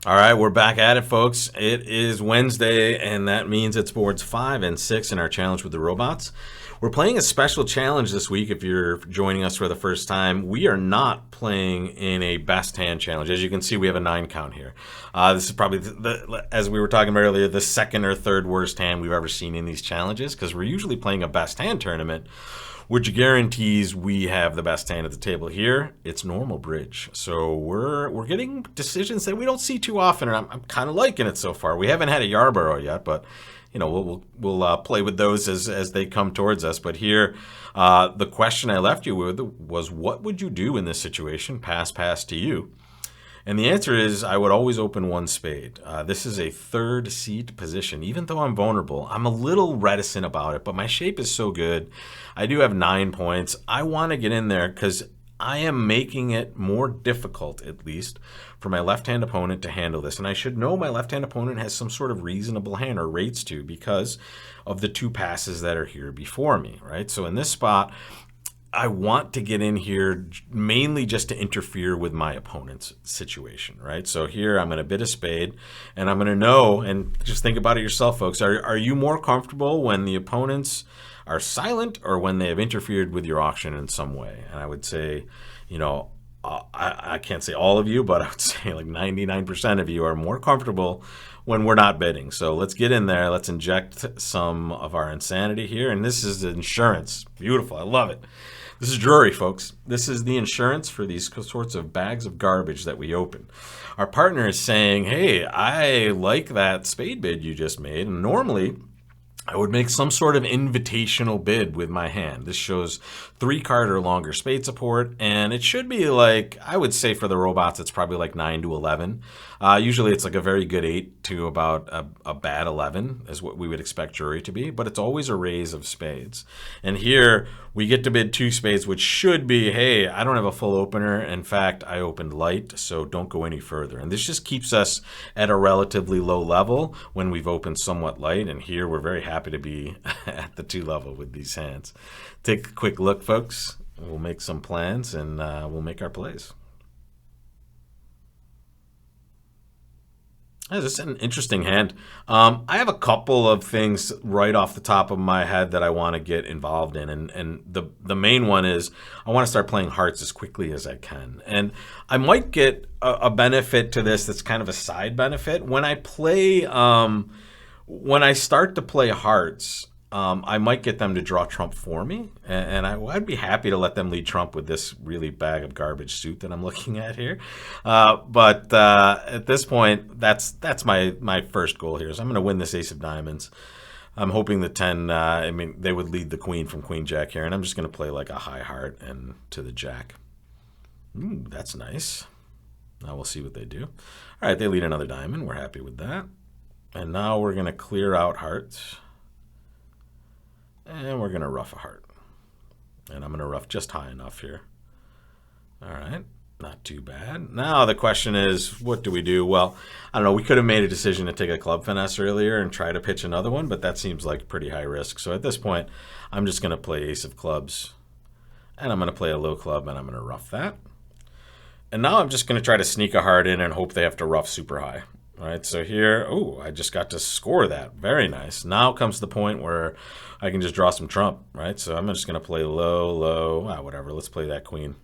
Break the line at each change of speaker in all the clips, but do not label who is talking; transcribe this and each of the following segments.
All right, we're back at it, folks. It is Wednesday, and that means it's boards 5 and 6 in our challenge with the robots. We're playing a special challenge this week. If you're joining us for the first time, we are not playing in a best hand challenge. As you can see, we have a 9 count here. This is probably, as we were talking about earlier, the second or third worst hand we've ever seen in these challenges, because we're usually playing a best hand tournament, which guarantees we have the best hand at the table. Here, it's normal bridge. So we're getting decisions that we don't see too often, and I'm kind of liking it so far. We haven't had a Yarborough yet, but we'll play with those as they come towards us. But here, the question I left you with was, what would you do in this situation? Pass to you. And the answer is, I would always open one spade. This is a third seat position. Even though I'm vulnerable, I'm a little reticent about it, but my shape is so good. I do have 9 points. I want to get in there because I am making it more difficult, at least, for my left-hand opponent to handle this. And I should know my left-hand opponent has some sort of reasonable hand, or rates to, because of the 2 passes that are here before me, right? So in this spot, I want to get in here mainly just to interfere with my opponent's situation, right? So here I'm going to bid a spade, and I'm going to know, and just think about it yourself, folks. Are you more comfortable when the opponents are silent or when they have interfered with your auction in some way? And I would say, I can't say all of you, but I would say like 99% of you are more comfortable when we're not bidding. So let's get in there. Let's inject some of our insanity here. And this is insurance. Beautiful. I love it. This is Drury, folks. This is the insurance for these sorts of bags of garbage that we open. Our partner is saying, hey, I like that spade bid you just made. And normally, I would make some sort of invitational bid with my hand. This shows 3-card or longer spade support, and it should be like, I would say for the robots, it's probably like 9 to 11. Usually it's like a very good 8 to about a bad 11 is what we would expect Drury to be, but it's always a raise of spades. And here we get to bid 2 spades, which should be, hey, I don't have a full opener. In fact, I opened light, so don't go any further. And this just keeps us at a relatively low level when we've opened somewhat light, and here we're very happy to be at the 2 level with these hands. Take a quick look, folks. We'll make some plans, and we'll make our plays. This is an interesting hand. I have a couple of things right off the top of my head that I want to get involved in, and the main one is I want to start playing hearts as quickly as I can. And I might get a benefit to this that's kind of a side benefit. When I play, when I start to play hearts, I might get them to draw trump for me, and I'd be happy to let them lead trump with this really bag of garbage suit that I'm looking at here. But at this point, that's my first goal here. So I'm going to win this ace of diamonds. I'm hoping the 10, they would lead the queen from queen jack here, and I'm just going to play like a high heart and to the jack. Ooh, that's nice. Now we'll see what they do. All right, they lead another diamond. We're happy with that. And now we're going to clear out hearts. And we're going to ruff a heart. And I'm going to ruff just high enough here. All right, not too bad. Now the question is, what do we do? Well, I don't know. We could have made a decision to take a club finesse earlier and try to pitch another one, but that seems like pretty high risk. So at this point, I'm just going to play ace of clubs. And I'm going to play a low club, and I'm going to ruff that. And now I'm just going to try to sneak a heart in and hope they have to ruff super high. All right, so here, I just got to score that. Very nice. Now comes the point where I can just draw some trump, right? So I'm just going to play low, whatever. Let's play that queen.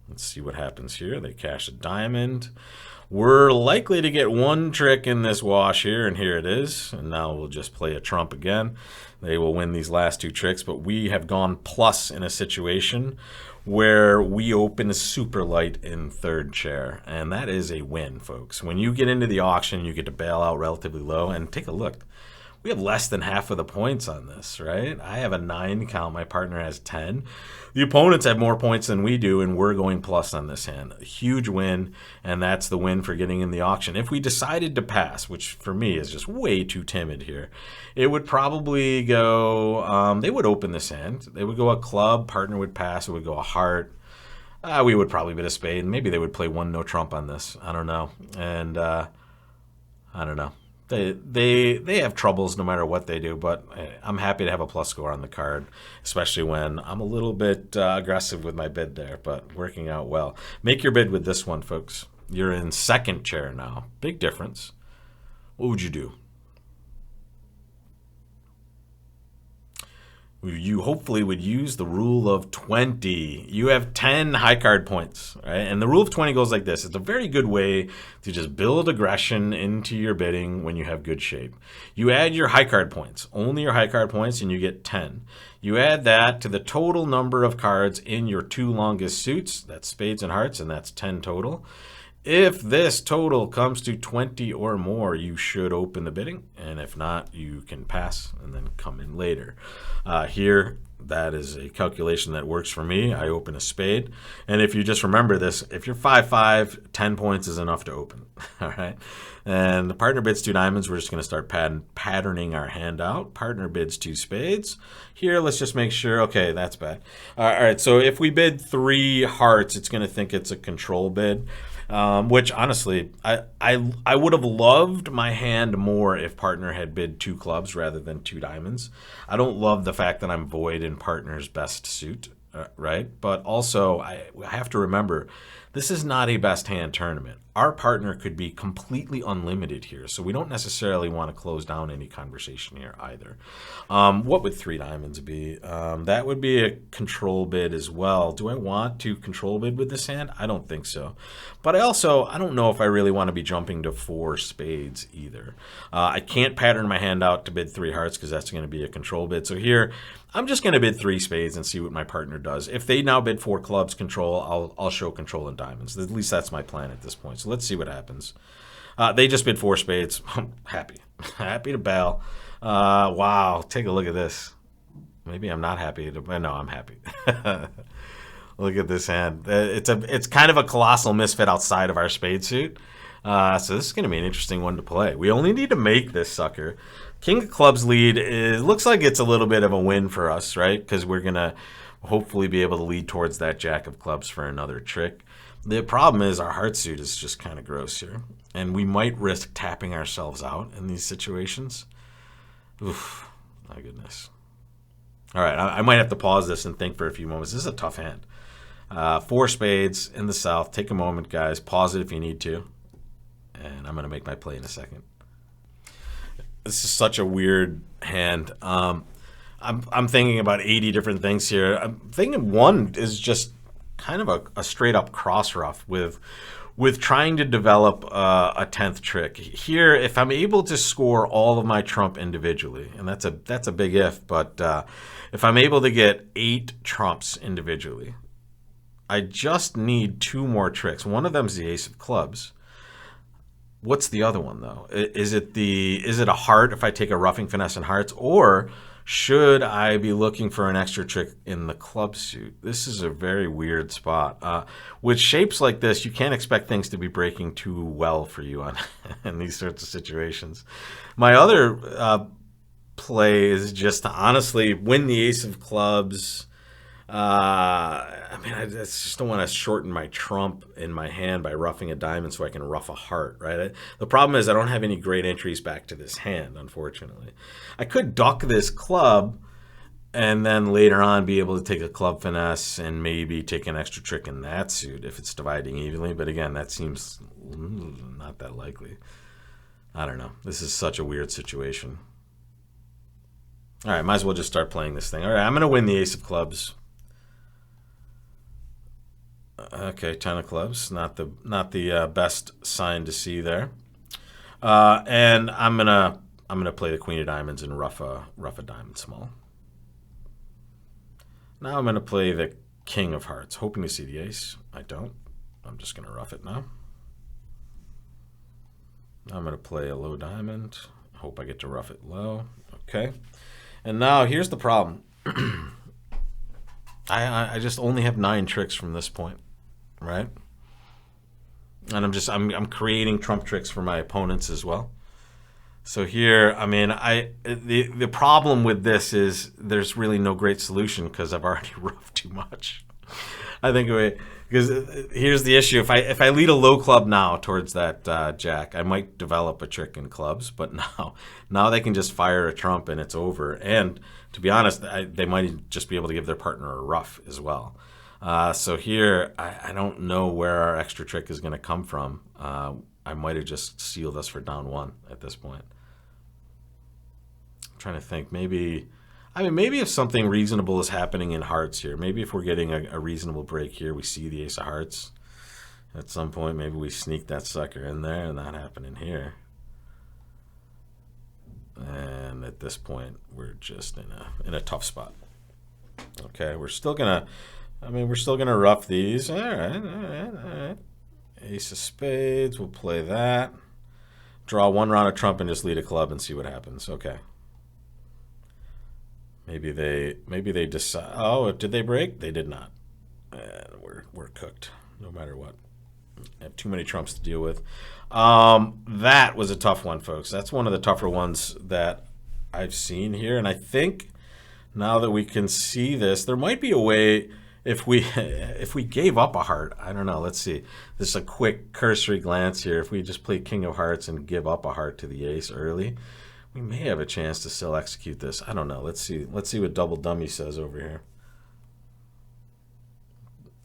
Let's see what happens here. They cash a diamond. We're likely to get one trick in this wash here, and here it is. And now we'll just play a trump again. They will win these last 2 tricks, but we have gone plus in a situation where we open super light in third chair, and that is a win, folks. When you get into the auction, you get to bail out relatively low, and take a look. We have less than half of the points on this, right? I have a 9 count. My partner has 10. The opponents have more points than we do, and we're going plus on this hand. A huge win, and that's the win for getting in the auction. If we decided to pass, which for me is just way too timid here, it would probably go, they would open this hand. They would go a club, partner would pass, it would go a heart. We would probably bid a spade. Maybe they would play 1 no trump on this. I don't know. And I don't know. They have troubles no matter what they do, but I'm happy to have a plus score on the card, especially when I'm a little bit aggressive with my bid there, but working out well. Make your bid with this one, folks. You're in second chair now. Big difference. What would you do? You hopefully would use the rule of 20. You have 10 high card points, right? And the rule of 20 goes like this. It's a very good way to just build aggression into your bidding when you have good shape. You add your high card points, only your high card points, and you get 10. You add that to the total number of cards in your 2 longest suits. That's spades and hearts, and that's 10 total. If this total comes to 20 or more, you should open the bidding. And if not, you can pass and then come in later. Here, that is a calculation that works for me. I open a spade. And if you just remember this, if you're 5-5, 10 points is enough to open. All right. And the partner bids 2 diamonds. We're just going to start patterning our hand out. Partner bids 2 spades. Here, let's just make sure. Okay, that's bad. All right. So if we bid 3 hearts, it's going to think it's a control bid. Which honestly, I would have loved my hand more if partner had bid 2 clubs rather than 2 diamonds. I don't love the fact that I'm void in partner's best suit, right? But also, I have to remember, this is not a best hand tournament. Our partner could be completely unlimited here, so we don't necessarily want to close down any conversation here either. What would 3 diamonds be? That would be a control bid as well. Do I want to control bid with this hand? I don't think so. But I don't know if I really want to be jumping to 4 spades either. I can't pattern my hand out to bid 3 hearts because that's going to be a control bid. So here, I'm just going to bid 3 spades and see what my partner does. If they now bid 4 clubs control, I'll show control in diamonds. At least that's my plan at this point. So let's see what happens. They just bid 4 spades. I'm happy. Happy to bail. Wow, take a look at this. Maybe I'm not happy. No, I'm happy. Look at this hand. It's kind of a colossal misfit outside of our spade suit. So this is going to be an interesting one to play. We only need to make this sucker. King of clubs lead looks like it's a little bit of a win for us, right? Because we're going to hopefully be able to lead towards that jack of clubs for another trick. The problem is our heart suit is just kind of gross here. And we might risk tapping ourselves out in these situations. Oof, my goodness. All right, I might have to pause this and think for a few moments. This is a tough hand. 4 spades in the south. Take a moment, guys. Pause it if you need to. And I'm going to make my play in a second. This is such a weird hand. I'm thinking about 80 different things here. I'm thinking one is just kind of a straight up cross ruff with trying to develop a 10th trick. Here, if I'm able to score all of my trump individually, and that's a big if, but if I'm able to get 8 trumps individually, I just need 2 more tricks. One of them is the ace of clubs. What's the other one though? Is it a heart if I take a roughing, finesse, and hearts, or should I be looking for an extra trick in the club suit? This is a very weird spot. With shapes like this, you can't expect things to be breaking too well for you in these sorts of situations. My other play is just to honestly win the ace of clubs. I just don't want to shorten my trump in my hand by roughing a diamond so I can rough a heart, right? The problem is I don't have any great entries back to this hand, unfortunately. I could duck this club and then later on be able to take a club finesse and maybe take an extra trick in that suit if it's dividing evenly. But again, that seems not that likely. I don't know. This is such a weird situation. All right, might as well just start playing this thing. All right, I'm going to win the ace of clubs. Okay, 10 of clubs, not the best sign to see there. And I'm gonna play the queen of diamonds and rough a diamond small. Now I'm gonna play the king of hearts, hoping to see the ace. I don't. I'm just gonna rough it now. I'm gonna play a low diamond. Hope I get to rough it low. Okay. And now here's the problem. I just only have 9 tricks from this point. Right, and I'm creating trump tricks for my opponents as well. So here, I mean, the problem with this is there's really no great solution because I've already roughed too much. I think because here's the issue: if I lead a low club now towards that jack, I might develop a trick in clubs. But now they can just fire a trump and it's over. And to be honest, they might just be able to give their partner a rough as well. So here, I don't know where our extra trick is going to come from. I might have just sealed us for down one at this point. I'm trying to think. Maybe if something reasonable is happening in hearts here. Maybe if we're getting a reasonable break here, we see the ace of hearts. At some point, maybe we sneak that sucker in there, and that happening here. And at this point, we're just in a tough spot. Okay, we're still gonna rough these. All right. Ace of spades, we'll play that. Draw one round of trump and just lead a club and see what happens. Okay. Maybe they decide. Oh, did they break? They did not. And we're cooked, no matter what. I have too many trumps to deal with. That was a tough one, folks. That's one of the tougher ones that I've seen here, and I think now that we can see this, there might be a way. If we gave up a heart, I don't know. Let's see. This is a quick cursory glance here. If we just play king of hearts and give up a heart to the ace early, we may have a chance to still execute this. I don't know. Let's see what double dummy says over here.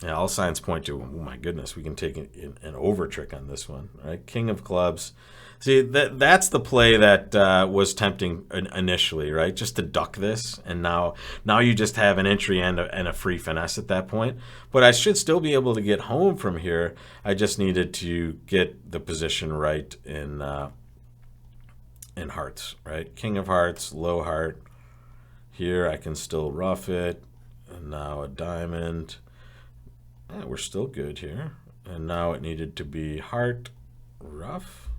Yeah, all signs point to, oh my goodness, we can take an over trick on this one, right? King of clubs. See, that's the play that was tempting initially, right? Just to duck this, and now you just have an entry and a free finesse at that point. But I should still be able to get home from here. I just needed to get the position right in hearts, right? King of hearts, low heart. Here I can still rough it, and now a diamond. Yeah, we're still good here. And now it needed to be heart, rough.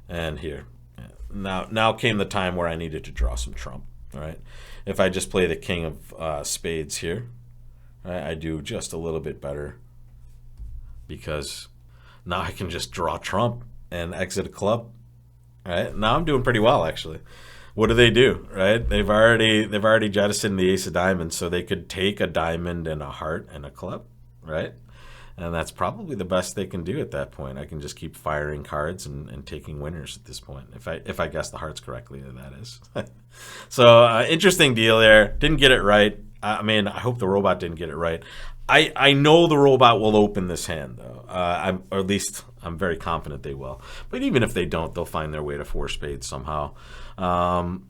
And here. Now came the time where I needed to draw some trump. All right. If I just play the king of spades here, right, I do just a little bit better because now I can just draw trump and exit a club. All right. Now I'm doing pretty well, actually. What do? Right? They've already jettisoned the ace of diamonds, so they could take a diamond and a heart and a club, right? And that's probably the best they can do at that point. I can just keep firing cards and taking winners at this point, if I guess the hearts correctly, that is. So interesting deal there. Didn't get it right. I mean, I hope the robot didn't get it right. I know the robot will open this hand, though. Or at least I'm very confident they will. But even if they don't, they'll find their way to four spades somehow. And,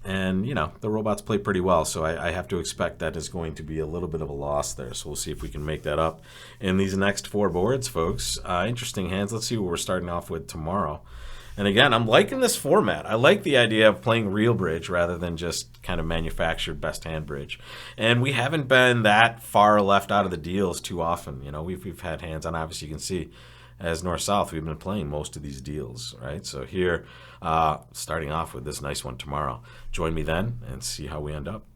the robots play pretty well, so I have to expect that is going to be a little bit of a loss there. So we'll see if we can make that up in these next four boards, folks. Interesting hands. Let's see what we're starting off with tomorrow. And again, I'm liking this format. I like the idea of playing real bridge rather than just kind of manufactured best hand bridge. And we haven't been that far left out of the deals too often. We've had hands on, obviously you can see, as North-South, we've been playing most of these deals, right? So here, starting off with this nice one tomorrow. Join me then and see how we end up.